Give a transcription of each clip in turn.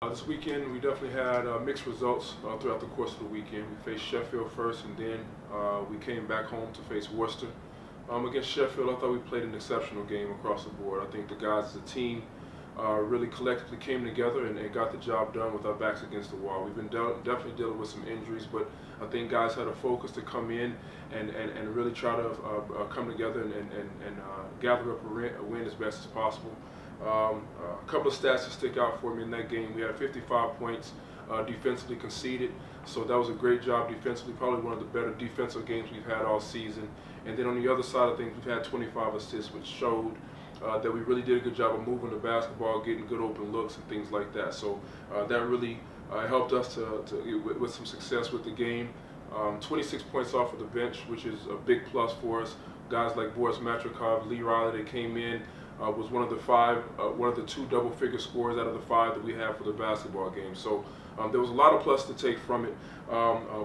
This weekend, we definitely had mixed results throughout the course of the weekend. We faced Sheffield first, and then we came back home to face Worcester. Against Sheffield, I thought we played an exceptional game across the board. I think the guys as a team really collectively came together and got the job done with our backs against the wall. We've been definitely dealing with some injuries, but I think guys had a focus to come in and really try to come together and gather up a win as best as possible. A couple of stats to stick out for me in that game. We had 55 points defensively conceded, so that was a great job defensively, probably one of the better defensive games we've had all season. And then on the other side of things, we've had 25 assists, which showed that we really did a good job of moving the basketball, getting good open looks and things like that. So that really helped us with some success with the game. 26 points off of the bench, which is a big plus for us. Guys like Boris Matrikov, Lee Riley, that came in, was one of the two double-figure scorers out of the five that we had for the basketball game. So there was a lot of plus to take from it.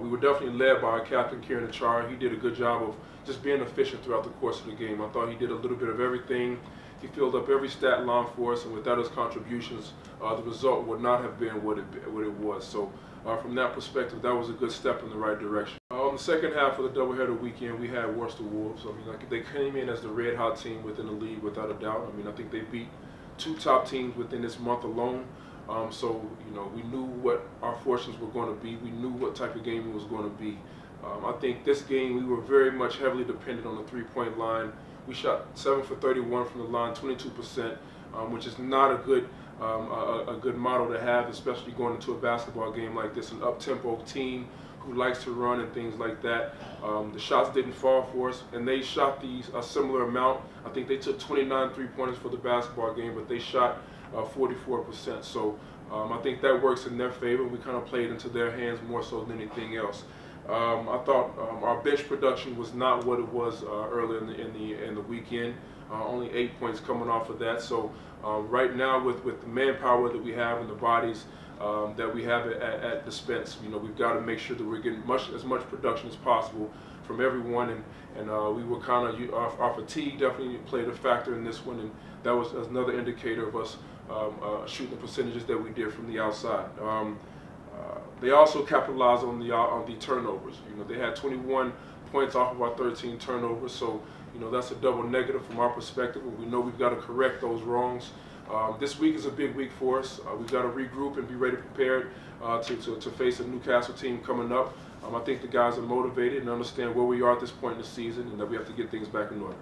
We were definitely led by our captain, Kieran Achara. He did a good job of just being efficient throughout the course of the game. I thought he did a little bit of everything. He filled up every stat line for us, and without his contributions, the result would not have been what it was. So from that perspective, that was a good step in the right direction. On the second half of the doubleheader weekend, we had Worcester Wolves. I mean, they came in as the red-hot team within the league, without a doubt. I mean, I think they beat two top teams within this month alone. So, you know, we knew what our fortunes were going to be. We knew what type of game it was going to be. I think this game, we were very much heavily dependent on the three-point line. We shot 7 for 31 from the line, 22%, which is not a good model to have, especially going into a basketball game like this, an up-tempo team who likes to run and things like that. The shots didn't fall for us, and they shot a similar amount. I think they took 29 three-pointers for the basketball game, but they shot 44%. So I think that works in their favor. We kind of played into their hands more so than anything else. I thought our bench production was not what it was earlier in the weekend. Only 8 points coming off of that. So right now, with the manpower that we have and the bodies that we have at dispense, you know, we've got to make sure that we're getting as much production as possible from everyone. And we were kind of our fatigue definitely played a factor in this one, and that was another indicator of us shooting the percentages that we did from the outside. They also capitalized on the turnovers. You know, they had 21 points off of our 13 turnovers, so you know that's a double negative from our perspective. We know we've got to correct those wrongs. This week is a big week for us. We've got to regroup and be ready, prepared to face a Newcastle team coming up. I think the guys are motivated and understand where we are at this point in the season, and that we have to get things back in order.